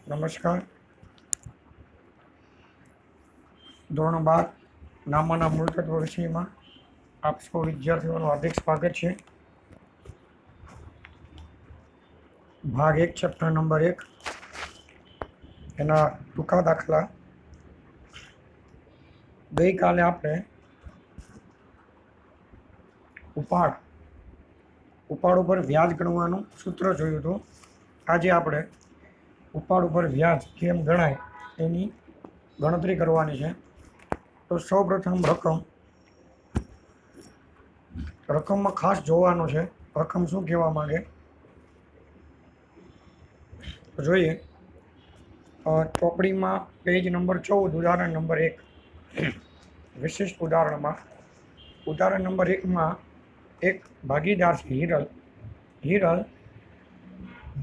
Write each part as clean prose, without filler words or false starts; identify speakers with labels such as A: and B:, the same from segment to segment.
A: નમસ્કાર. ધોરણ 12 નામાના મૂળતત્વ વિષયમાં આપ સૌ વિદ્યાર્થીઓનું હાર્દિક સ્વાગત છે. ભાગ 1 ચેપ્ટર નંબર 1 એના ટૂંકા દાખલા. ગઈકાલે આપણે ઉપાડ ઉપર વ્યાજ ગણવાનું સૂત્ર જોયું હતું. આજે આપણે ઉપાડ ઉપર વ્યાજ કેમ ગણાય એની ગણતરી કરવાની છે. તો સૌપ્રથમ રકમમાં ખાસ જોવાનું છે રકમ શું કહેવા માંગે. તો જોઈએ ચોપડીમાં પેજ નંબર 14 ઉદાહરણ નંબર 1 વિશિષ્ટ ઉદાહરણમાં ઉદાહરણ નંબર 1માં એક ભાગીદાર છે હિરલ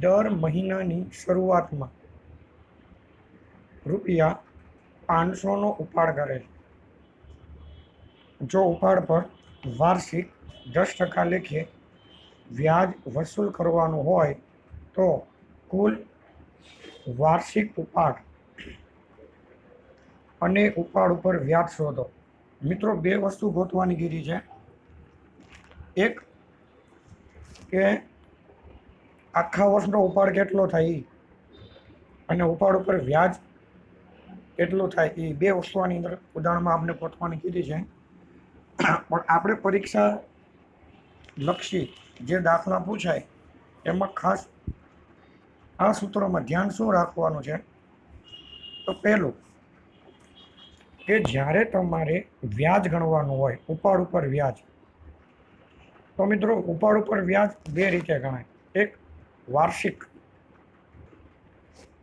A: દર મહિનાની શરૂઆતમાં ₹500નો ઉપાડ કરે છે. જો ઉપાડ પર વાર્ષિક 10% લેખે વ્યાજ વસૂલ કરવાનું હોય તો કુલ વાર્ષિક ઉપાડ અને ઉપાડ ઉપર વ્યાજ શોધો. મિત્રો, બે વસ્તુ ગોતવાની કીધી છે. એક કે આખા વર્ષનો ઉપાડ કેટલો થાય અને ઉપાડ ઉપર વ્યાજ કેટલું થાય, એ બે વસ્તુની અંદર ઉદાહરણમાં આપણે ગોતવાની કીધી છે. પણ આપણે પરીક્ષા લક્ષી જે દાખલા પૂછાય એમાં ખાસ આ સૂત્રોમાં ધ્યાન શું રાખવાનું છે. તો પહેલું કે જ્યારે તમારે વ્યાજ ગણવાનું હોય ઉપાડ ઉપર વ્યાજ, તો મિત્રો ઉપાડ ઉપર વ્યાજ બે રીતે ગણાય. એક વાર્ષિક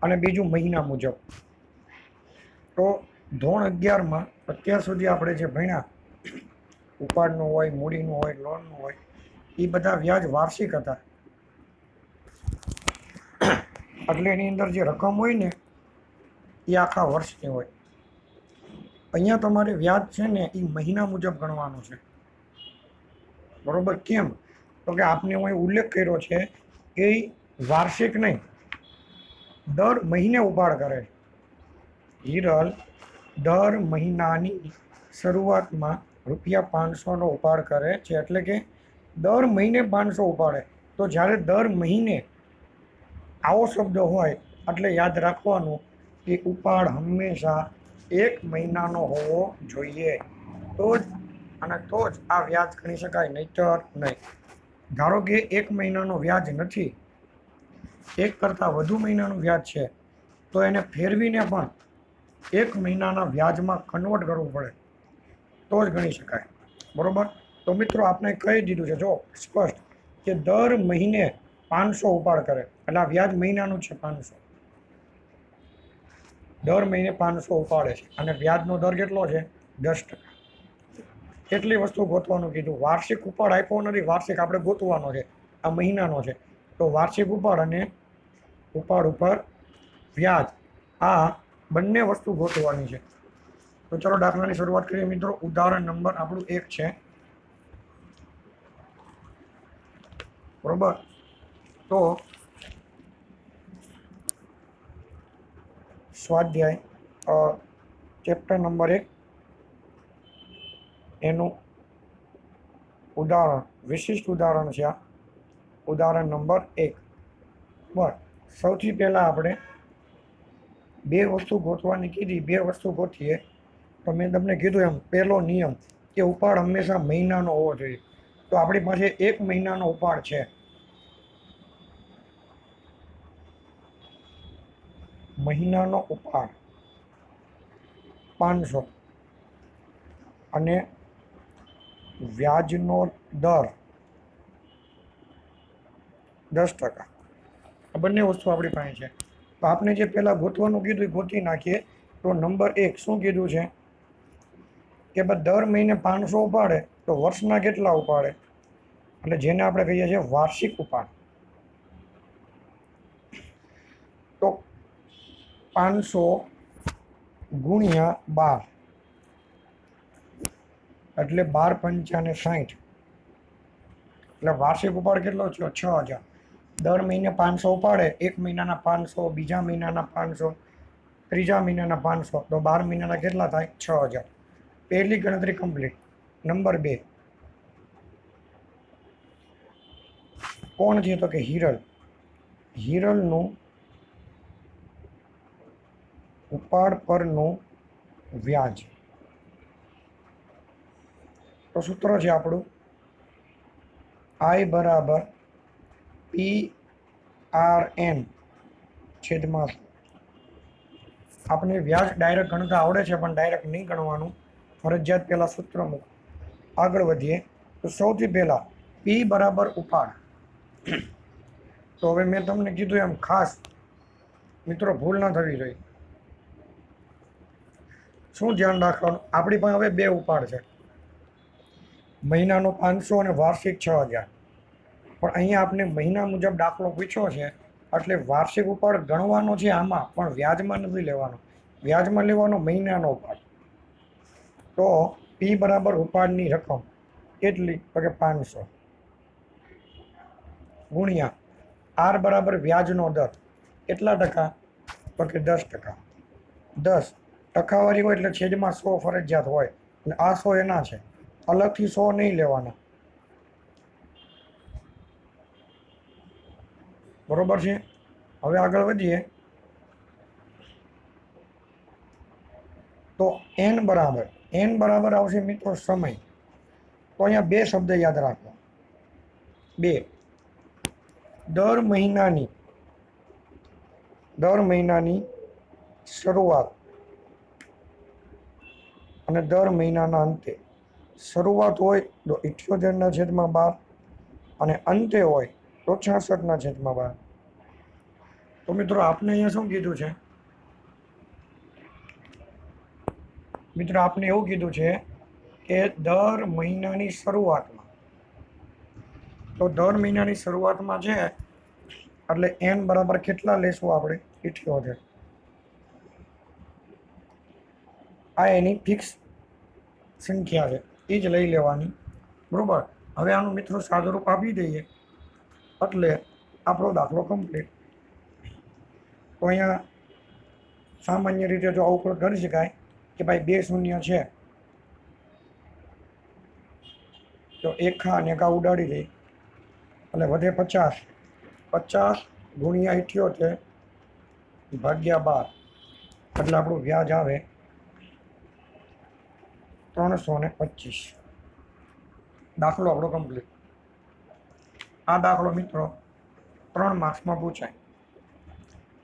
A: અને બીજું મહિના મુજબ. તો ધોરણ 11માં અત્યાર સુધી આપણે જે ભણ્યા ઉપાડનું હોય, મૂડીનું હોય, લોનનું હોય, એ બધા વ્યાજ વાર્ષિક હતા. એટલે એની અંદર જે રકમ હોય ને એ આખા વર્ષની હોય. અહીંયા તમારે વ્યાજ છે ને એ મહિના મુજબ ગણવાનું છે. બરોબર? કેમ? તો કે આપને હું ઉલ્લેખ કર્યો છે કે વાર્ષિક નહીં, દર મહિને ઉપાડ કરે. હિરલ દર મહિનાની શરૂઆતમાં ₹500નો ઉપાડ કરે છે. એટલે કે દર મહિને 500 ઉપાડે. તો જ્યારે દર મહિને આવો શબ્દ હોય એટલે યાદ રાખવાનું કે ઉપાડ હંમેશા 1 મહિનાનો હોવો જોઈએ. તો જ આ વ્યાજ ગણી શકાય, નહીંતર નહીં. ધારો કે 1 મહિનાનો વ્યાજ નથી, 1 કરતાં વધુ મહિનાનું વ્યાજ છે, તો એને ફેરવીને પણ 1 મહિનાના વ્યાજમાં કન્વર્ટ કરવું પડે તો જ ગણી શકાય. બરોબર? તો મિત્રો આપણે કહી દીધું છે જો સ્પષ્ટ કે દર મહિને 500 ઉપાડ કરે એટલે આ વ્યાજ મહિનાનું છે. 500 દર મહિને 500 ઉપાડે છે અને વ્યાજનો દર કેટલો છે? 10%. કેટલી વસ્તુ ગોતવાનું કીધું. વાર્ષિક ઉપાડ આપ્યો નથી, વાર્ષિક આપણે ગોતવાનો છે. આ મહિનાનો છે તો વાર્ષિક ઉપાડ અને ઉપાડ ઉપર વ્યાજ, આ બંને વસ્તુ ગોતવાની છે. તો ચલો દાખલાની શરૂઆત કરીએ મિત્રો. ઉદાહરણ નંબર આપણું 1 છે. બરોબર? તો સ્વાધ્યાય ચેપ્ટર નંબર 1 એનું ઉદાહરણ, વિશિષ્ટ ઉદાહરણ છે આ. ઉદાહરણ નંબર 1. બસ સૌથી પહેલા આપણે બે વસ્તુ ગોતવાની કીધી, બે વસ્તુ ગોતીએ. તો મેં તમને કીધું એમ પહેલો નિયમ કે ઉપાડ હંમેશા મહિનાનો હોવો જોઈએ. તો આપણી પાસે 1 મહિનાનો ઉપાડ છે. મહિનાનો ઉપાડ 500 અને વ્યાજનો દર 10%. આ બંને વસ્તુ આપણી પાસે છે. તો આપણે જે પહેલાં ગોતવાનું કીધું એ ગોતી નાખીએ. તો નંબર 1 શું કીધું છે કે દર મહિને 500 ઉપાડે તો વર્ષના કેટલા ઉપાડે, એટલે જેને આપણે કહીએ છીએ વાર્ષિક ઉપાડ. તો 500 ગુણ્યા 12 એટલે 12 × 5 = 60. એટલે વાર્ષિક ઉપાડ કેટલો થયો? 6000. દર મહિને 500 ઉપાડે, એક મહિનાના 500, બીજા મહિનાના 500, ત્રીજા મહિનાના 500, તો 12 મહિનાના કેટલા થાય? 6000. પહેલી ગણતરી કમ્પ્લીટ. નંબર 2, કોણ છે? તો કે હિરલ. હિરલનું ઉપાડ પરનું વ્યાજ. તો સૂત્ર છે આપણું I બરાબર PRN છેદમાં 100. આપણે વ્યાજ ડાયરેક્ટ ગણતા આવડે છે, પણ ડાયરેક્ટ નહીં ગણવાનું, ફરજિયાત પહેલાં સૂત્ર મૂકો. આગળ વધીએ તો સૌથી પહેલાં P બરાબર ઉપાડ. તો હવે મેં તમને કીધું એમ ખાસ મિત્રો ભૂલ ના થવી જોઈએ. શું ધ્યાન રાખવાનું? આપણી પાસે હવે 2 ઉપાડ છે, મહિનાનો 500 અને વાર્ષિક 6000. પણ અહીંયા આપણે મહિના મુજબ દાખલો પૂછ્યો છે, એટલે વાર્ષિક ઉપાડ ગણવાનો છે આમાં, પણ વ્યાજમાં નથી લેવાનો. વ્યાજમાં લેવાનો મહિનાનો ઉપાડ. તો P બરાબર ઉપાડની રકમ કેટલી? તો કે 500 ગુણ્યા R બરાબર વ્યાજનો દર કેટલા ટકા? તો કે 10%. 10 ટકાવારી હોય એટલે છેદમાં 100 ફરજિયાત હોય, એટલે આ 100 એના છે, અલગથી 100 નહીં લેવાના. બરોબર છે? હવે આગળ વધીએ તો n બરાબર આવશે મિત્રો સમય. તો અહીંયા 2 શબ્દ યાદ રાખો. 2, દર મહિનાની શરૂઆત અને દર મહિનાના અંતે. શરૂઆત હોય તો 78/12 અને અંતે હોય તો 66/12. તો મિત્રો આપને અહીંયા શું કીધું છે? મિત્રો આપને એવું કીધું છે કે દર મહિનાની શરૂઆતમાં. તો દર મહિનાની શરૂઆતમાં છે એટલે n બરાબર કેટલા લેશું આપણે? 78. આ એની ફિક્સ સંખ્યા છે, એ જ લઈ લેવાની. બરોબર. હવે આનું મિત્રો સાદુરૂપ આપી દઈએ એટલે આપણો દાખલો કમ્પ્લીટ. તો અહીંયા સામાન્ય રીતે જો આવું કરી શકાય કે ભાઈ 2 શૂન્ય છે તો એક ખા અને કા ઉડાડી દઈ એટલે વધે 50. 50 ગુણ્યા 78 ભાગ્યા 12 એટલે આપણું વ્યાજ આવે 325. દાખલો આપણો કમ્પ્લીટ. આ દાખલો મિત્રો 3 માર્ક્સમાં પૂછાય.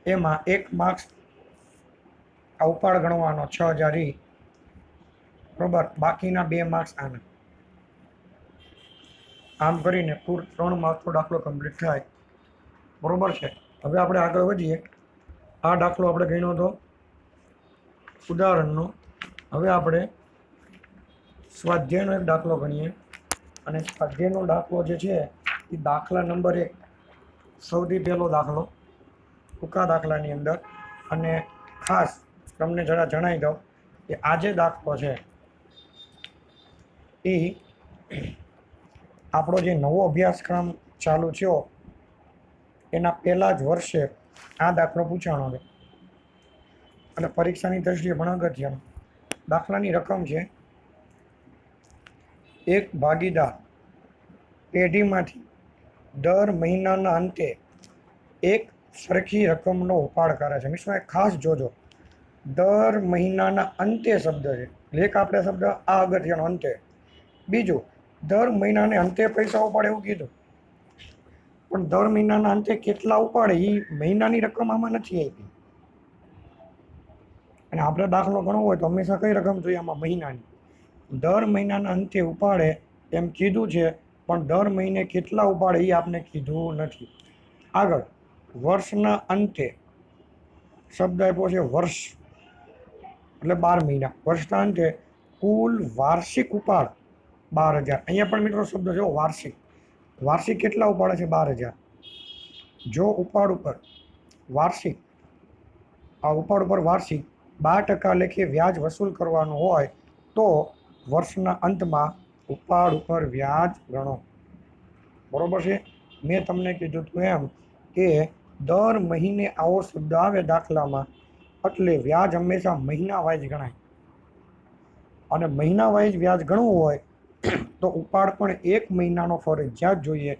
A: એમાં 1 માર્ક્સ આ ઉપાડ ગણવાનો 6000 બરોબર, બાકીના 2 માર્ક્સ આના. આમ કરીને કુલ 3 માર્ક્સનો દાખલો કમ્પ્લીટ થાય. બરોબર છે? હવે આપણે આગળ વધીએ. આ દાખલો આપણે ગણ્યો હતો ઉદાહરણનો. હવે આપણે સ્વાધ્યાયનો એક દાખલો ગણીએ. અને સ્વાધ્યાયનો દાખલો જે છે એ દાખલા નંબર 1, સૌથી પહેલો દાખલો ટૂંકા દાખલાની અંદર. અને ખાસ તમને જરા જણાવી દઉં કે આ જે દાખલો છે એ આપણો જે નવો અભ્યાસક્રમ ચાલુ થયો એના પહેલા જ વર્ષે આ દાખલો પૂછાણો છે, અને પરીક્ષાની દ્રષ્ટિએ પણ અગત્યનો. દાખલાની રકમ છે, એક ભાગીદાર પેઢીમાંથી દર મહિનાના અંતે એક સરખી રકમનો ઉપાડ કરે છે. મિત્રો ખાસ જોજો, દર મહિનાના અંતે શબ્દ છે, લેખ આપણે શબ્દ આ અગત્યનો અંતે. બીજું, દર મહિનાને અંતે પૈસા ઉપાડે એવું કીધું, પણ દર મહિનાના અંતે કેટલા ઉપાડે એ મહિનાની રકમ આમાં નથી આપી. અને આપણે દાખલો ગણવો હોય તો હંમેશા કઈ રકમ જોઈએ? આમાં મહિનાની. દર મહિનાના અંતે ઉપાડે એમ કીધું છે, પણ દર મહિને કેટલા ઉપાડે એ આપને કીધું નથી. આગળ, વર્ષના અંતે શબ્દ આપ્યો છે વર્ષ, એટલે 12 મહિના. વર્ષના અંતે કુલ વાર્ષિક ઉપાડ 12000. અહીંયા પણ મિત્રો શબ્દ જો વાર્ષિક. વાર્ષિક કેટલા ઉપાડે છે? 12000. જો ઉપાડ ઉપર વાર્ષિક, આ ઉપાડ ઉપર વાર્ષિક 12% લેખે વ્યાજ વસૂલ કરવાનું હોય તો વર્ષના અંતમાં ઉપાડ ઉપર વ્યાજ ગણો. બરોબર છે? મેં તમને કીધું હતું એમ કે દર મહિને આવો શબ્દ આવે દાખલામાં એટલે વ્યાજ હંમેશા મહિના વાઇઝ ગણાય, અને મહિના વાઇઝ વ્યાજ ગણવું હોય તો ઉપાડ પણ 1 મહિનાનો ફરજિયાત જોઈએ,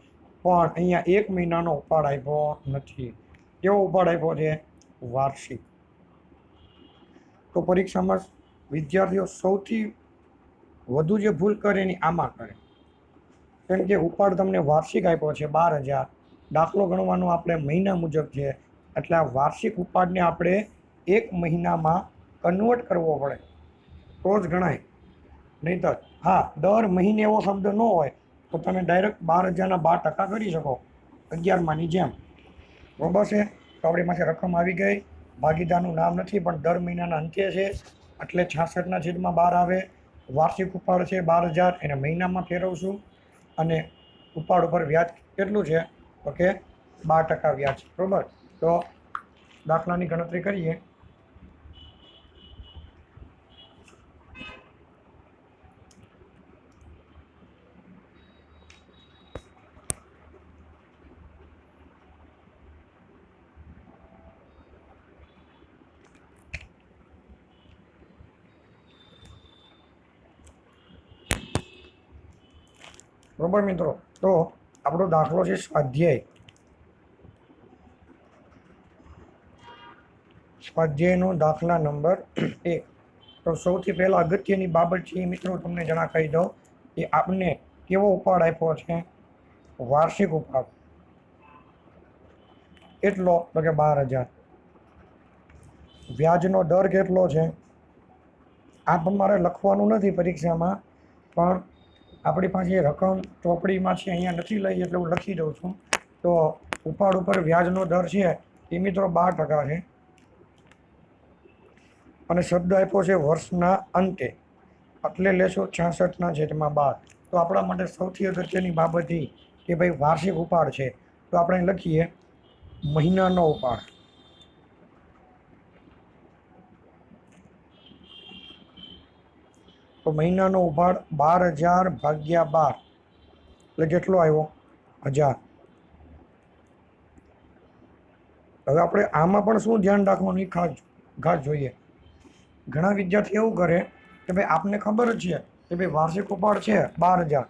A: પણ અહીંયા 1 મહિનાનો ઉપાડ આપ્યો નથી. કેવો ઉપાડ આપ્યો છે? વાર્ષિક. તો પરીક્ષામાં વિદ્યાર્થીઓ સૌથી વધુ જે ભૂલ કરે એની આમાં કરે, કેમ કે ઉપાડ તમને વાર્ષિક આપ્યો છે 12,000, દાખલો ગણવાનો આપણે મહિના મુજબ છે, એટલે આ વાર્ષિક ઉપાડને આપણે 1 મહિનામાં કન્વર્ટ કરવો પડે તો જ ગણાય. નહીંતર હા, દર મહિને એવો શબ્દ ન હોય તો તમે ડાયરેક્ટ 12,000ના 12% કરી શકો, 11માની જેમ. બરોબર છે? તો આપણી પાસે રકમ આવી ગઈ. ભાગીદારનું નામ નથી, પણ દર મહિનાના અંતે છે, એટલે 66/12 આવે. વાર્ષિક ઉપાડ છે 12,000, એને મહિનામાં ફેરવશું, અને ઉપાડ ઉપર વ્યાજ કેટલું છે? તો કે 12% વ્યાજ. બરોબર? તો દાખલાની ગણતરી કરીએ. બરોબર મિત્રો? તો આપણો દાખલો છે સ્વાધ્યાયનો દાખલા નંબર 1. તો સૌથી પહેલા અગત્યની બાબત છે એ મિત્રો તમને જણા કહી દઉં કે આપને કેવો ઉપાડ આપ્યો છે? વાર્ષિક ઉપાડ. કેટલો? તો કે 12,000. વ્યાજનો દર કેટલો છે? આ તમારે લખવાનું નથી પરીક્ષામાં, પણ આપણી પાસે રકમ ચોપડીમાં છે, અહીંયા નથી લઈ એટલે હું લખી દઉં છું. તો ઉપાડ ઉપર વ્યાજનો દર છે એ મિત્રો 12% છે, અને શબ્દ આપ્યો છે વર્ષના અંતે, એટલે લેશો 66/12. તો આપણા માટે સૌથી અગત્યની બાબત એ કે ભાઈ વાર્ષિક ઉપાડ છે, તો આપણે લખીએ મહિનાનો ઉપાડ. તો મહિનાનો ઉપાડ 12,000 ભાગ્યા 12 એટલે કેટલો આવ્યો? 1,000. હવે આપણે આમાં પણ શું ધ્યાન રાખવાનું એ ખાસ જોઈએ. ઘણા વિદ્યાર્થી એવું કરે કે ભાઈ આપને ખબર જ છે કે ભાઈ વાર્ષિક ઉપાડ છે 12,000,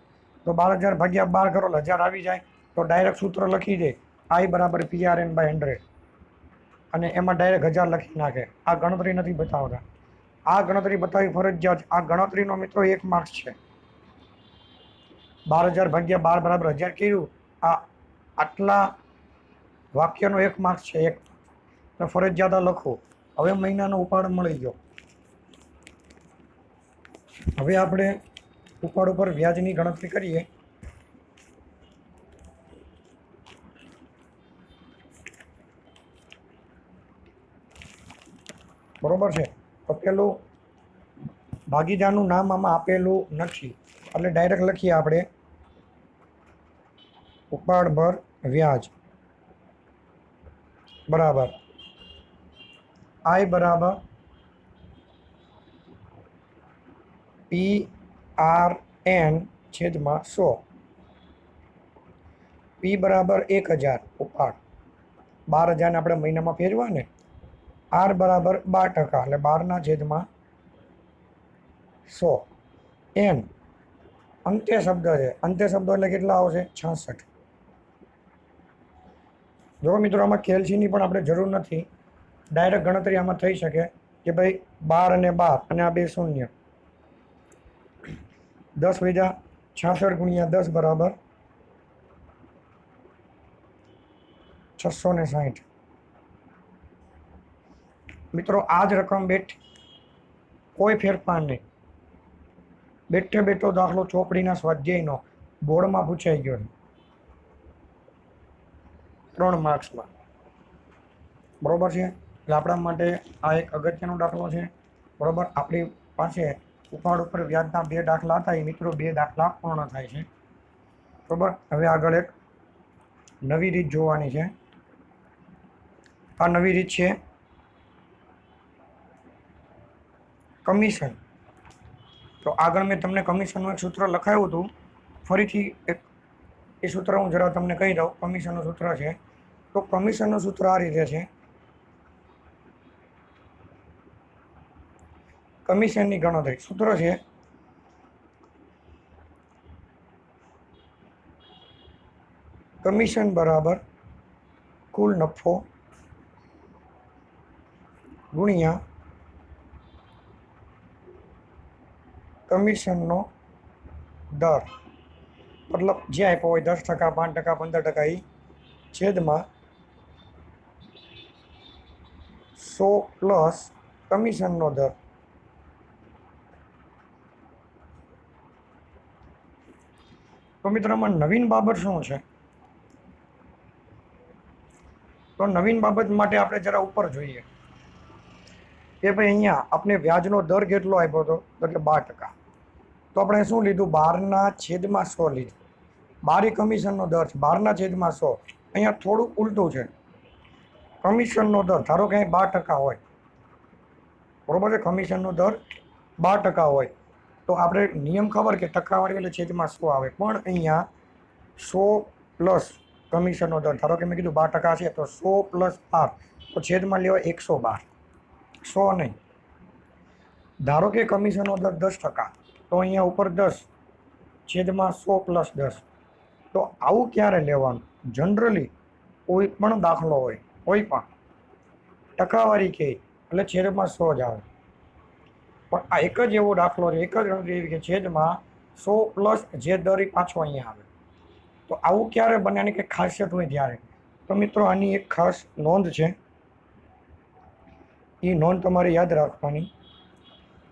A: તો 12,000 ભાગ્યા 12 કરો એટલે 1,000 આવી જાય, તો ડાયરેક્ટ સૂત્ર લખી દે I = PRN/100, અને એમાં ડાયરેક્ટ 1,000 લખી નાખે. આ ગણતરી નથી બતાવતા. આ ગણતરી બતાવી ફરજિયાત. આ ગણતરીનો મિત્રો 1 માર્ક્સ છે. 12,000 ભાગ્યા 12 = 1,000 કર્યું, આ આટલા વાક્યનો 1 માર્ક્સ છે. 1 તો ફરજિયાત આ લખો. હવે મહિનાનો ઉપાડ મળી ગયો. હવે આપણે ઉપાડ ઉપર વ્યાજની ગણતરી કરીએ. બરોબર છે? તો પેલું ભાગીદારનું નામ આમાં આપેલું નથી, એટલે ડાયરેક્ટ લખીએ આપણે ઉપાડ પર વ્યાજ બરાબર I = PRN/100. P = 1,000 ઉપાડ, 12,000 આપણે મહિનામાં ફેરવા ને. R = 12%, એટલે 12/100. N અંતે શબ્દ છે. અંતે શબ્દો એટલે કેટલા આવશે? 66. જો મિત્રો આમાં કેલ્સીની પણ આપણે જરૂર નથી, ડાયરેક્ટ ગણતરી આમાં થઈ શકે કે ભાઈ 12 અને 12 અને આ બે શૂન્ય, 10 વૈજા 66 × 10 = 660. મિત્રો આ જ રકમ બેઠી, કોઈ ફેરફાર નહીં. બેઠે બેઠો દાખલો ચોપડીના સ્વાધ્યાયનો બોર્ડમાં પૂછાઈ ગયો છે 3 માર્ક્સમાં. બરોબર છે? એટલે આપણા માટે આ એક અગત્યનો દાખલો છે. બરોબર? આપણી પાસે ઉપાડ ઉપર વ્યાજના 2 દાખલા હતા, એ મિત્રો 2 દાખલા પૂર્ણ થાય છે. બરોબર? હવે આગળ એક નવી રીત જોવાની છે. આ નવી રીત છે કમિશન. તો આગળ મેં તમને કમિશનનું એક સૂત્ર લખાયું હતું, ફરીથી એક એ સૂત્ર હું જરા તમને કહી દઉં. કમિશનનું સૂત્ર છે તો કમિશનનું સૂત્ર આ રીતે છે. કમિશનની ગણતરી સૂત્ર છે કમિશન બરાબર કુલ નફો ગુણ્યા કમિશનનો દર, મતલબ જે આપ્યો હોય 10%, 5%, 15%, એ છેદમાં 100 પ્લસ કમિશનનો દર. તો મિત્રોમાં નવીન બાબત શું છે? તો નવીન બાબત માટે આપણે જરા ઉપર જોઈએ કે ભાઈ અહીંયા આપણે વ્યાજનો દર કેટલો આપ્યો હતો, તો કે 12%. તો આપણે શું લીધું? 12/100 લીધું. 12 એ કમિશનનો દર છે, 12/100. અહીંયા થોડું ઉલટું છે. કમિશનનો દર ધારો કે 12% હોય, બરોબર છે? કમિશનનો દર 12% હોય તો આપણે નિયમ ખબર કે ટકાવારી એટલે છેદમાં 100 આવે, પણ અહીંયા 100 પ્લસ કમિશનનો દર, ધારો કે મેં કીધું 12% છે, તો 100 પ્લસ 12 તો છેદમાં લેવાય 112, 100 નહીં. ધારો કે કમિશનનો દર 10%, તો અહીંયા ઉપર 10 છેદમાં 100 પ્લસ 10. તો આવું ક્યારે લેવાનું? જનરલી કોઈ પણ દાખલો હોય, કોઈ પણ ટકાવારી કહે એટલે છેદમાં 100 જ આવે. પણ આ એક જ એવો દાખલો છે, એક જ ગણતરી એવી કે છેદમાં 100 પ્લસ જે દર એ પાછો અહીંયા આવે. તો આવું ક્યારે બને? આની કંઈક ખાસિયત હોય ત્યારે. તો મિત્રો આની એક ખાસ નોંધ છે, એ નોંધ તમારે યાદ રાખવાની.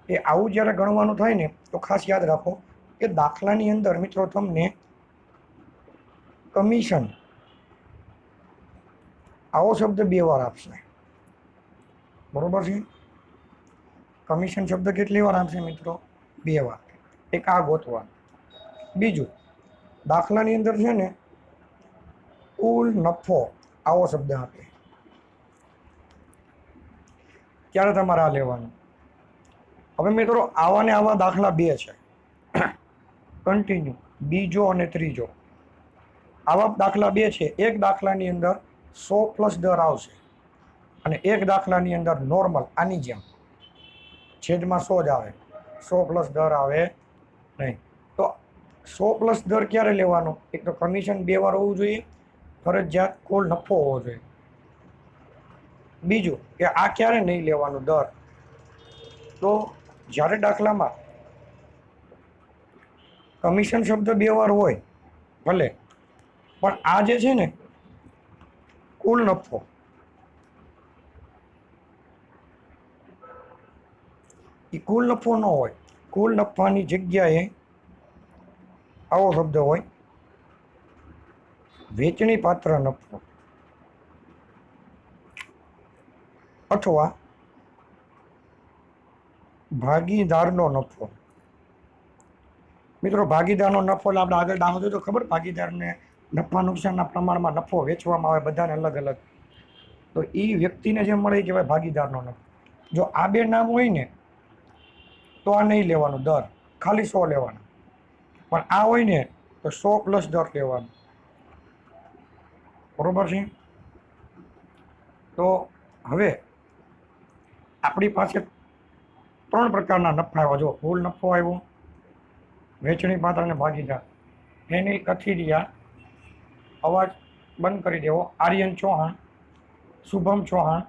A: એ આવું જ્યારે ગણવાનું થાય ને તો ખાસ યાદ રાખો કે દાખલાની અંદર મિત્રો તમને કમિશન આવો શબ્દ 2 વાર આપશે, બરોબર છે? કમિશન શબ્દ કેટલી વાર આપશે મિત્રો? 2 વાર. એક આ ગોતવા. બીજું, દાખલાની અંદર છે ને કુલ નફો આવો શબ્દ આપે, ત્યારે તમારે આ લેવાનું. હવે મિત્રો આવા ને આવા દાખલા 2 છે કન્ટિન્યુ, બીજો અને ત્રીજો. આવા દાખલા 2 છે. એક દાખલાની અંદર 100 પ્લસ દર આવશે અને એક દાખલાની અંદર નોર્મલ આની જેમ છેદમાં 100 જ આવે, 100 પ્લસ દર આવે નહીં. તો 100 પ્લસ દર ક્યારે લેવાનો? એક તો કમિશન 2 વાર હોવું જોઈએ, ફરજિયાત કુલ નફો હોવો જોઈએ. બીજું કે આ ક્યારે નહીં લેવાનું દર? તો જ્યારે દાખલામાં કમિશન શબ્દ 2 વાર હોય ભલે, પણ આ જે છે ને કુલ નફો, એ કુલ નફો ન હોય. કુલ નફાની જગ્યાએ આવો શબ્દ હોય વેચણી પાત્ર નફો અથવા ભાગીદારનો નફો. મિત્રો ભાગીદારનો નફો એટલે આપણે આગળ દાખલો તો ખબર, ભાગીદારને નફા નુકસાનના પ્રમાણમાં નફો વેચવામાં આવે બધાને અલગ અલગ. તો એ વ્યક્તિને જે મળે એ કહેવાય ભાગીદારનો નફો. જો આ 2 નામ હોય ને તો આ નહીં લેવાનું દર, ખાલી 100 લેવાનું. પણ આ હોય ને તો 100 પ્લસ દર લેવાનું, બરોબર છે? તો હવે આપણી પાસે 3 પ્રકારના નફા આવ્યા. જો કુલ નફો આવ્યો, વેચણી પાત્ર અને ભાગીદાર. એની કથિરિયા અવાજ બંધ કરી દેવો. આર્યન ચૌહાણ, શુભમ ચૌહાણ,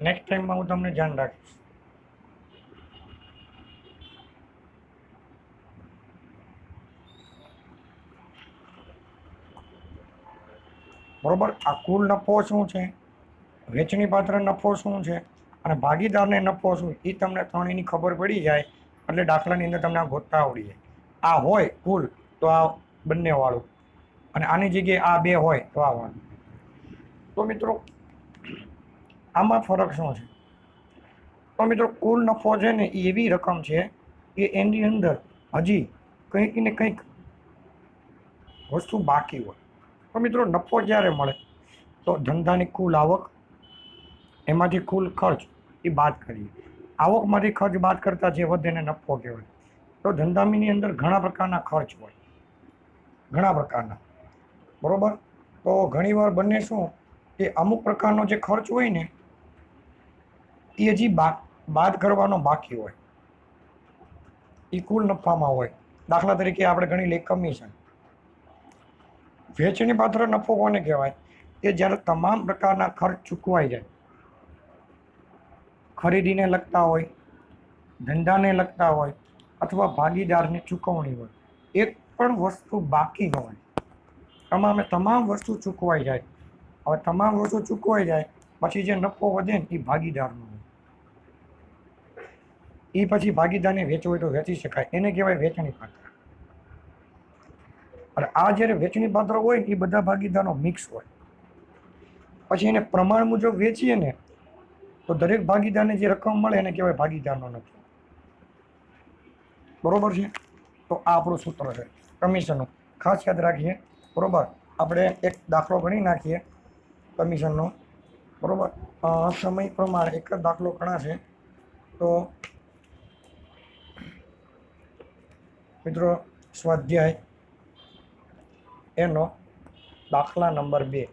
A: નેક્સ્ટ ટાઈમમાં હું તમને ધ્યાન રાખીશ. બરોબર. આ કુલ નફો શું છે, વેચણી પાત્ર નફો શું છે અને ભાગીદારને નફો શું, એ તમને ત્રણેયની ખબર પડી જાય એટલે દાખલાની અંદર તમને આ ગોતતા આવડી જાય. આ હોય કુલ તો આ બંને વાળું, અને આની જગ્યાએ આ 2 હોય તો આ વાળું. તો મિત્રો આમાં ફરક શું છે? તો મિત્રો કુલ નફો છે ને એ એવી રકમ છે કે એની અંદર હજી કંઈક ને કંઈક વસ્તુ બાકી હોય. તો મિત્રો નફો જ્યારે મળે તો ધંધાની કુલ આવક, એમાંથી કુલ ખર્ચ એ બાદ કરીએ. આવકમાંથી ખર્ચ બાદ કરતાં જે વધે એને નફો કહેવાય. તો ધંધાની અંદર ઘણા પ્રકારના ખર્ચ હોય. ઘણા પ્રકારના, બરોબર. તો ઘણીવાર બંને શું કે અમુક પ્રકારનો જે ખર્ચ હોય ને એ હજી બાદ કરવાનો બાકી હોય, એ કુલ નફામાં હોય. દાખલા તરીકે આપણે ગણી લઈએ કમિશન. વેચણી પાત્ર નફો કોને કહેવાય? કે જ્યારે તમામ પ્રકારના ખર્ચ ચૂકવાઈ જાય, ખરીદીને લગતા હોય, ધંધાને લગતા હોય, અથવા ભાગીદારની ચૂકવણી હોય, એક પણ વસ્તુ બાકી ન હોય. તમામ વસ્તુ ચૂકવાઈ જાય. હવે તમામ વસ્તુ ચૂકવાઈ જાય પછી જે નફો વધે ને એ ભાગીદારનો હોય. એ પછી ભાગીદારને વેચવો હોય તો વેચી શકાય, એને કહેવાય વેચણી પાત્ર. અને આ જ્યારે વેચણી પાત્ર હોય એ બધા ભાગીદારનો મિક્સ હોય. પછી એને પ્રમાણ મુજબ વેચીએ ને તો દરેક ભાગીદારને જે રકમ મળે એને કહેવાય ભાગીદારનો નફો. બરોબર છે? તો આ આપણું સૂત્ર છે કમિશનનું, ખાસ યાદ રાખીએ. બરોબર, આપણે એક દાખલો ગણી નાખીએ કમિશનનો. બરોબર, સમય પ્રમાણે એક જ દાખલો ગણાશે. તો મિત્રો, સ્વાધ્યાય એનો દાખલા નંબર 2.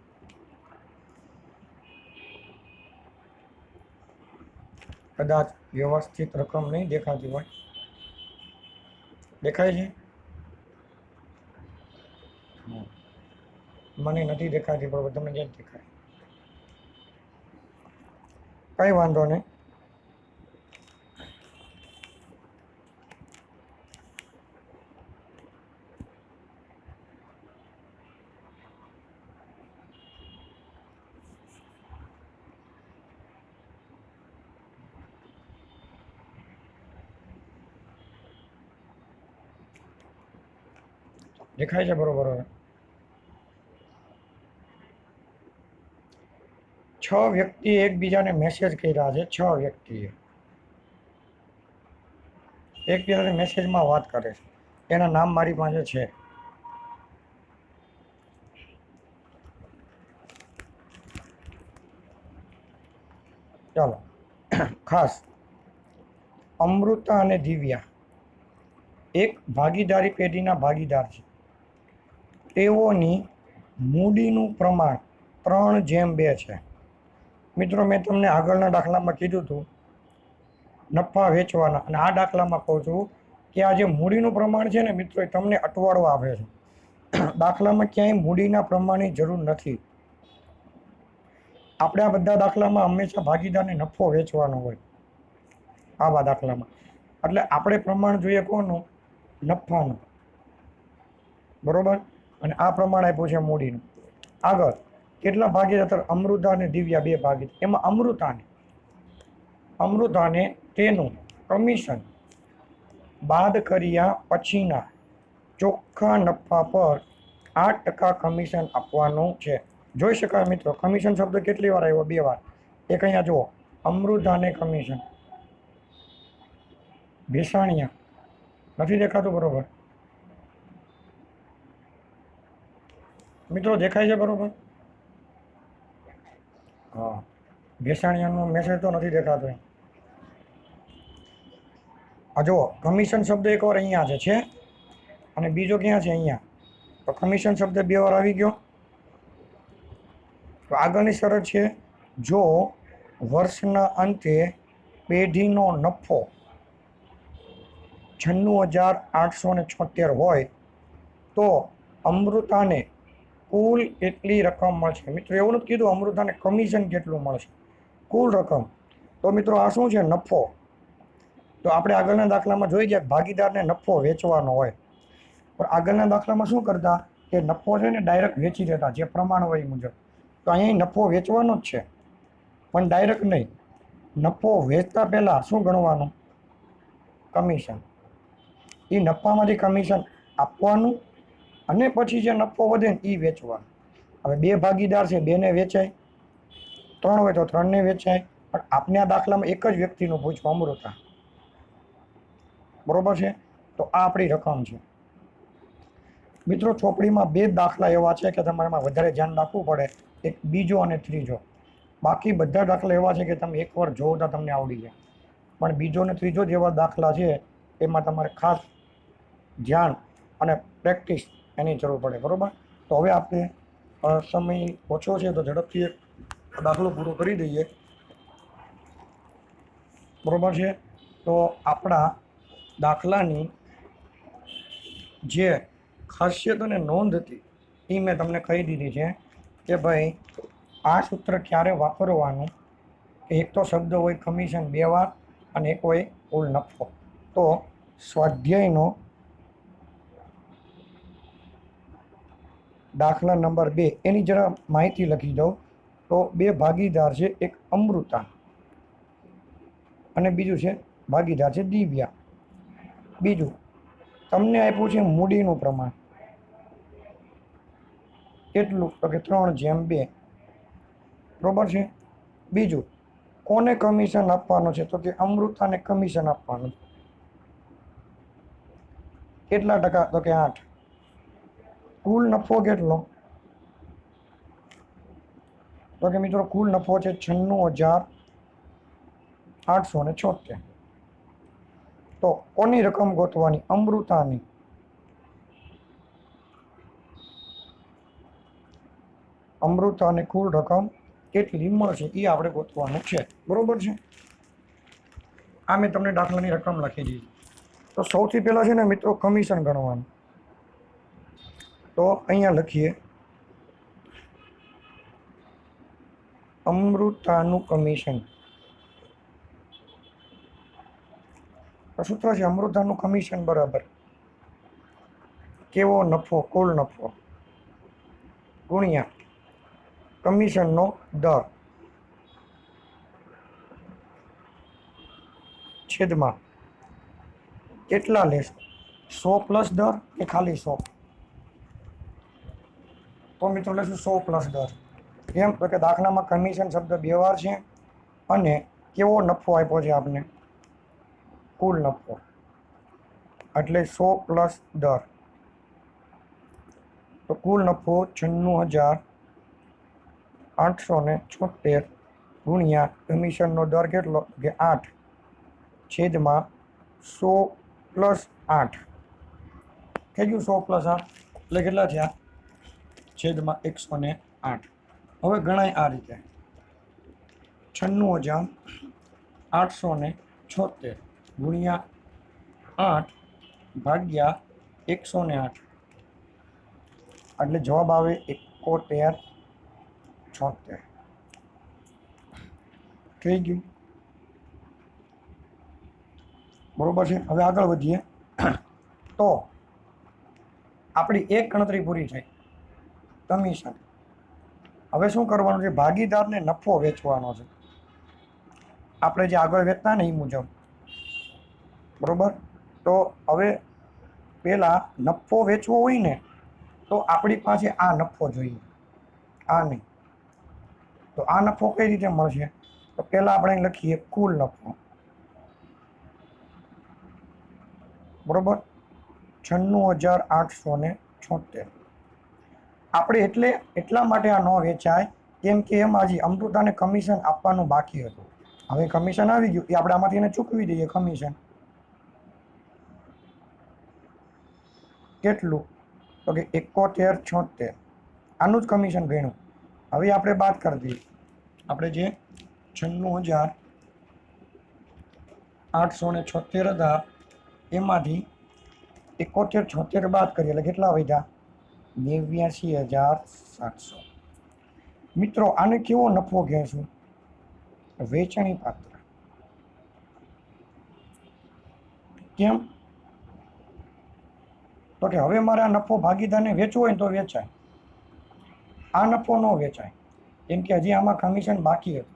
A: કદાચ વ્યવસ્થિત રકમ નહીં દેખાતી હોય. દેખાય છે? મને નથી દેખાતી, બરોબર, તમને ક્યાં દેખાય? કઈ વાંધો નહીં. દેખાય છે? બરોબર. હવે 6 વ્યક્તિએ એકબીજાને મેસેજ કર્યા છે. 6 વ્યક્તિએ એકબીજાને મેસેજમાં વાત કરે છે. એના નામ મારી પાસે છે. ચાલો, ખાસ અમૃતા અને દિવ્યા એક ભાગીદારી પેઢીના ભાગીદાર છે. તેઓની મૂડીનું પ્રમાણ 3:2 છે. મિત્રો, મેં તમને આગળના દાખલામાં કીધું હતું નફા વેચવાના, અને આ દાખલામાં કહું છું કે આ જે મૂડીનું પ્રમાણ છે ને મિત્રો, એ તમને અટવાળો આપે છે. દાખલામાં ક્યાંય મૂડીના પ્રમાણની જરૂર નથી. આપણે આ બધા દાખલામાં હંમેશા ભાગીદારને નફો વેચવાનો હોય આવા દાખલામાં. એટલે આપણે પ્રમાણ જોઈએ કોનું? નફાનું. બરોબર, અને આ પ્રમાણ આપ્યું છે મૂડીનું. આગળ કેટલા ભાગીદાર? અમૃતા અને દિવ્યા 2 ભાગીદાર. એમાં અમૃતાને તેનું કમિશન બાદ કર્યા પછીના ચોખ્ખા નફા પર 8% કમિશન આપવાનું છે. જોઈ શકાય મિત્રો, કમિશન શબ્દ કેટલી વાર આવ્યો? 2 વાર. એક અહીંયા જુઓ, અમૃતાને કમિશન. ભેસાણિયા નથી દેખાતું? બરોબર મિત્રો, દેખાય છે? બરોબર. હા, ભેસાણિયાનો મેસેજ તો નથી દેખાતો. આ જુઓ, કમિશન શબ્દ એક વાર અહીંયા છે અને બીજો ક્યાં છે? અહીંયા. તો કમિશન શબ્દ 2 વાર આવી ગયો. તો આગળની શરત છે, જો વર્ષના અંતે પેઢીનો નફો 96,876 હોય તો અમૃતાને કુલ કેટલી રકમ મળશે? મિત્રો, એવું નથી કીધું અમૃતાને કમિશન કેટલું મળશે, કુલ રકમ. તો મિત્રો, આ શું છે? નફો. તો આપણે આગળના દાખલામાં જોઈ ગયા ભાગીદારને નફો વેચવાનો હોય, પણ આગળના દાખલામાં શું કરતા કે નફો છે ને ડાયરેક્ટ વેચી દેતા જે પ્રમાણ હોય એ મુજબ. તો અહીંયા નફો વેચવાનો જ છે, પણ ડાયરેક્ટ નહીં. નફો વેચતા પહેલાં શું ગણવાનું? કમિશન. એ નફામાંથી કમિશન આપવાનું અને પછી જે નફો વધે ને એ વેચવાનું. હવે 2 ભાગીદાર છે, 2ને વેચાય, 3 હોય તો 3ને વેચાય. પણ આપણે આ દાખલામાં એક જ વ્યક્તિનું પૂછવું, અમૃતા. બરોબર છે? તો આ આપણી રકમ છે. મિત્રો, ચોપડીમાં 2 દાખલા એવા છે કે તમારે વધારે ધ્યાન રાખવું પડે, એક બીજો અને ત્રીજો. બાકી બધા દાખલા એવા છે કે તમે એકવાર જોવો તો તમને આવડી જાય, પણ બીજો અને ત્રીજો જેવા દાખલા છે એમાં તમારે ખાસ ધ્યાન અને પ્રેક્ટિસ એની જરૂર પડે. બરાબર, તો હવે આપણે સમય ઓછો છે તો ઝડપથી એક દાખલો પૂરો કરી દઈએ. બરાબર છે, તો આપણા દાખલાની જે ખાસિયત અને નોંધ હતી એ મેં તમને કહી દીધી છે કે ભાઈ આ સૂત્ર ક્યારે વાપરવાનું. એક તો શબ્દ હોય કમિશન 2 વાર અને એક હોય કુલ નફો. તો સ્વાધ્યાયનો દાખલા નંબર 2 એની જરા માહિતી લખી દઉં. તો 2 ભાગીદાર છે, એક અમૃતા અને બીજું છે ભાગીદાર છે દિવ્યા. બીજું તમને આપ્યું છે મૂડીનું પ્રમાણ કેટલું, તો કે 3/2. બરોબર છે. બીજું કોને કમિશન આપવાનું છે, તો કે અમૃતાને કમિશન આપવાનું. કેટલા ટકા, તો કે 8. કુલ નફો કેટલો, તો કે મિત્રો કુલ નફો છે 96,876. તો કોની રકમ ગોતવાની, અમૃતાની. અમૃતાને કુલ રકમ કેટલી મળશે એ આપણે ગોતવાનું છે. બરોબર છે. આ મેં તમને દાખલાની રકમ લખી દીધી. તો સૌથી પહેલા છે ને મિત્રો કમિશન ગણવાનું. તો અહીંયા લખીએ અમૃતાનું કમિશન. સૂત્ર છે અમૃતાનું કમિશન બરાબર કેવો નફો, કુલ નફો ગુણ્યા કમિશનનો દર છેદમાં કેટલા લેશો, 100 પ્લસ દર કે ખાલી 100. તો મિત્રો લેશું 100 પ્લસ દર. કેમ, તો કે દાખલામાં કમિશન શબ્દ 2 વાર છે અને કેવો નફો આપ્યો છે આપને, કુલ નફો, એટલે 100 પ્લસ દર. તો કુલ નફો 96,876 ગુણ્યા કમિશનનો દર કેટલો, કે 8 છેદમાં 100 પ્લસ 8 થઈ ગયું. 100 પ્લસ 8 એટલે કેટલા થયા, છેદમાં 108. હવે ગણાય આ રીતે 96,876 ગુણ્યા 8 ભાગ્યા 108 એટલે જવાબ આવે 7176. થઈ ગયું. બરોબર છે. હવે આગળ વધીએ. તો આપણી એક ગણતરી પૂરી થઈ, કમિશન. હવે શું કરવાનું છે, ભાગીદારને નફો વેચવાનો છે. આપણે જે આગળ વેચતા ને એ મુજબ. બરોબર, તો હવે પેલા નફો વેચવો હોય ને તો આપણી પાસે આ નફો જોઈએ, આ નહીં. તો આ નફો કઈ રીતે મળશે, તો પેલા આપણે લખીએ કુલ નફો. બરોબર, 96,876. આપણે એટલા માટે આ ન વેચાય કેમ કે એમાં હજી અમૃતાને કમિશન આપવાનું બાકી હતું. હવે કમિશન આવી ગયું, એ આપણે આમાંથી એને ચૂકવી દઈએ કમિશન. કેટલું, તો કે 7176. આનું જ કમિશન ગણ્યું. હવે આપણે બાદ કરી દઈએ. આપણે જે 96,876 હતા એમાંથી 7176 બાદ કરીએ એટલે કેટલા વધ્યા, 82,700. મિત્રો આને કેવો નફો કહેશું, વેચણી પાત્ર. કેમ, તો કે હવે મારે આ નફો ભાગીદારને વેચવો હોય તો વેચાય, આ નફો ન વેચાય કેમ કે હજી આમાં કમિશન બાકી હતું.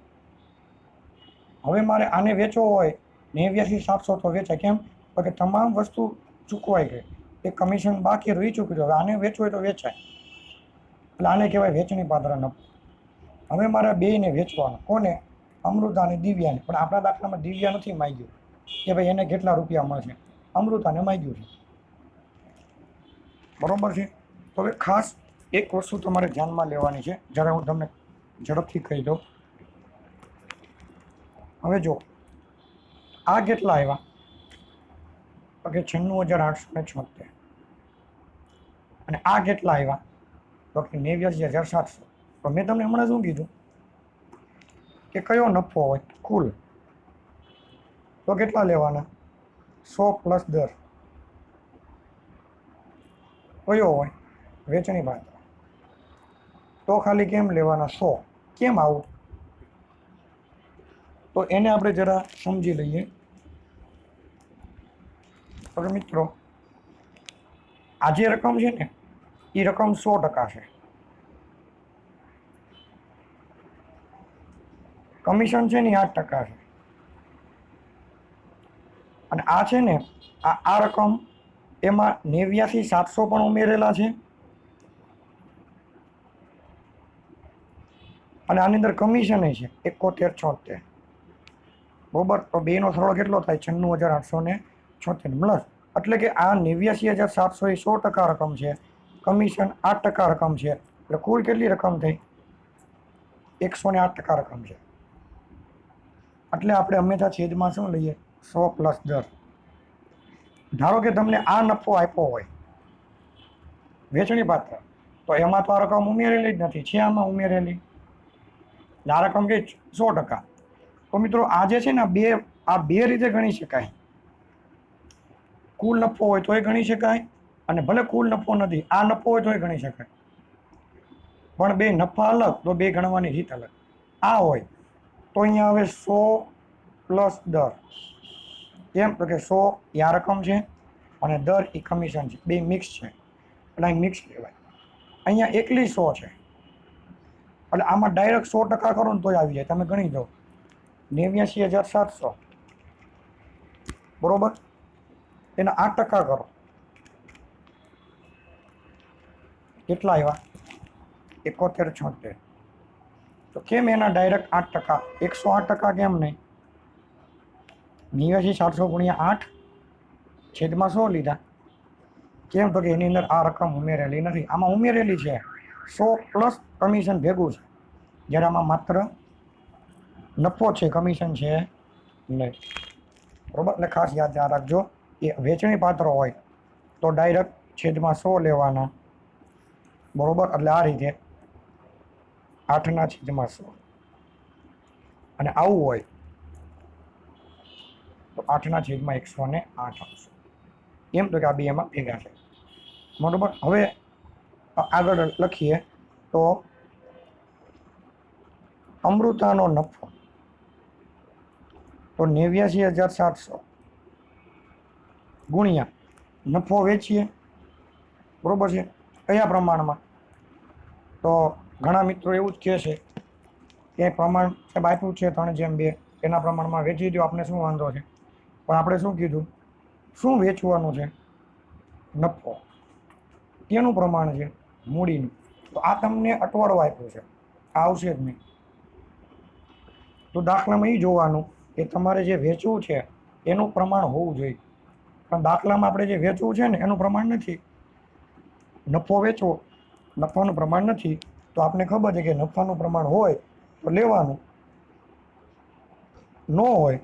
A: હવે મારે આને વેચવો હોય 89,700 તો વેચાય. કેમ, તો કે તમામ વસ્તુ ચૂકવાઈ ગઈ, એ કમિશન બાકી રહી ચૂક્યું. હવે આને વેચવું હોય તો વેચાય, એટલે આને કહેવાય વેચણી પાત્ર નફો. હવે મારે બેયને વેચવાનું, કોને, અમૃતા અને દિવ્યાને. પણ આપણા દાખલામાં દિવ્યા નથી માંગ્યું કે ભાઈ એને કેટલા રૂપિયા મળશે, અમૃતાને માંગ્યું છે. બરોબર છે. તો હવે ખાસ એક વસ્તુ તમારે ધ્યાનમાં લેવાની છે, જ્યારે હું તમને ઝડપથી કહી દઉં. હવે જો આ કેટલા આવ્યા, તો કે 96,876 અને આ કેટલા આવ્યા? તો કે 89,700. તો મેં તમને હમણાં શું કીધું કે કયો નફો હોય કુલ, તો કેટલા લેવાના? 100 પ્લસ દર. કયો હોય? વેચણી પાત્ર. તો ખાલી કેમ લેવાના 100? કેમ આવું? તો એને આપણે જરા સમજી લઈએ. તો મિત્રો આ જે રકમ છે ને એ રકમ 100% છે. કમિશન છે ને 8% છે. અને આ છે ને આ રકમ એમાં 89,700 પણ ઉમેરેલા છે. અને આની અંદર કમિશન છે 71,76. બરોબર. તો બેનો સરવાળો કેટલો થાય? 96,876 પ્લસ. એટલે કે આ 89,700 એ 100% રકમ છે, કમિશન 8% રકમ છે. એટલે કુલ કેટલી રકમ થઈ? 108% રકમ છે. એટલે આપણે હંમેશા છેદમાં શું લઈએ? 100 પ્લસ 10. ધારો કે તમને આ નફો આપ્યો હોય વેચણી પાત્ર, તો એમાં તો આ રકમ ઉમેરેલી જ નથી, છે આમાં ઉમેરેલી. આ રકમ કે 100%. તો મિત્રો આ જે છે ને આ બે રીતે ગણી શકાય. કુલ નફો હોય તોય ગણી શકાય, અને ભલે કુલ નફો નથી, આ નફો હોય તોય ગણી શકાય. પણ બે નફા અલગ, તો બે ગણવાની રીત અલગ. આ હોય તો અહીંયા હવે 100 પ્લસ દર. કેમ? તો કે 100 એ આ રકમ છે અને દર એ કમિશન છે, બે મિક્સ છે એટલે અહીં મિક્સ કહેવાય. અહીંયા એકલી 100 છે એટલે આમાં ડાયરેક્ટ 100% કરો ને તોય આવી જાય. તમે ગણી દો 89,700 બરોબર, એના 8% કરો, કેટલા આવ્યા? 71,76. તો કેમ એના ડાયરેક્ટ 8%? 108% કેમ નહીં? 89,700 ગુણ્યા 8 છેદમાં 100 લીધા. કેમ? તો કે એની અંદર આ રકમ ઉમેરેલી નથી. આમાં ઉમેરેલી છે 100 પ્લસ કમિશન ભેગું છે, જ્યારે આમાં માત્ર નફો છે, કમિશન છે નહીં. બરોબર. એટલે ખાસ યાદ રાખજો, એ વેચણી પાત્ર હોય તો ડાયરેક્ટ છેદમાં 100 લેવાના. બરોબર. એટલે આ રીતે 8/100. અને આવું હોય તો 8/108 આવશે. એમ તો કે આ બે એમાં ભેગા છે. બરોબર. હવે આગળ લખીએ તો અમૃતાનો નફો તો 89,700 ગુણ્યા નફો વેચીએ. બરોબર છે. કયા પ્રમાણમાં? તો ઘણા મિત્રો એવું જ કહે છે કે પ્રમાણ સાહેબ આપ્યું છે 3/2, એના પ્રમાણમાં વેચી દો, આપણે શું વાંધો છે. પણ આપણે શું કીધું? શું વેચવાનું છે? નફો. કેનું પ્રમાણ છે? મૂડીનું. તો આ તમને અટવાડો આપ્યો છે, આવશે જ નહીં. તો દાખલામાં એ જોવાનું કે તમારે જે વેચવું છે એનું પ્રમાણ હોવું જોઈએ. પણ દાખલામાં આપણે જે વેચવું છે ને એનું પ્રમાણ નથી. નફો વેચવો, નફાનું પ્રમાણ નથી. તો આપને ખબર છે કે નફાનું પ્રમાણ હોય તો લેવાનું, ન હોય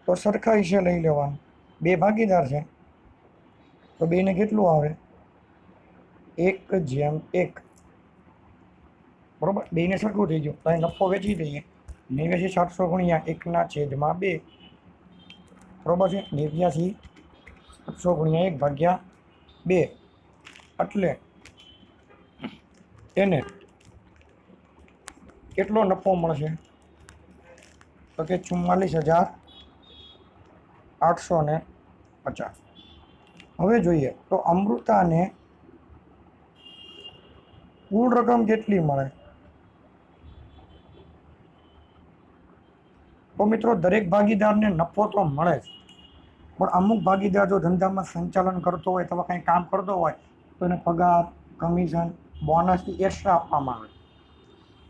A: તો સરખા હિસ્સે લઈ લેવાનું. બે ભાગીદાર છે તો બેને કેટલું આવે? 1/1. બરોબર. બેને સરખું થઈ ગયું. તો અહીં નફો વેચી દઈએ. 89,700 ગુણ્યા 1/2. બરોબર છે. 89,700 ગુણ્યા 1/2. એટલે એને કેટલો નફો મળશે? તો કે 44,850. હવે જોઈએ તો અમૃતાને કુલ રકમ કેટલી મળે? તો મિત્રો દરેક ભાગીદારને નફો તો મળે જ, પણ અમુક ભાગીદાર જો ધંધામાં સંચાલન કરતો હોય અથવા કંઈ કામ કરતો હોય તો એને પગાર, કમિશન, બોનસ એક્સ્ટ્રા આપવામાં આવે.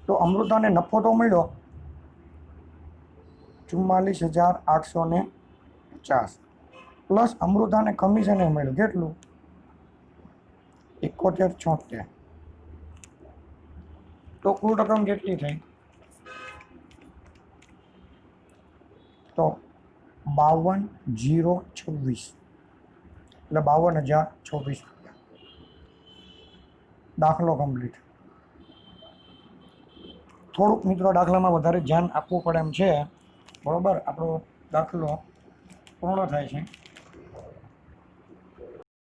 A: તો અમૃતાને નફો તો મળ્યો 44,850 પ્લસ અમૃતાને કમિશન મળ્યું કેટલું? 71,76. તો કુલ રકમ કેટલી થઈ? તો 52,026 એટલે 52,026 રૂપિયા. દાખલો કમ્પ્લીટ. થોડુંક મિત્રો દાખલામાં વધારે ધ્યાન આપવું પડે એમ છે. બરોબર, આપણો દાખલો પૂર્ણ થાય છે.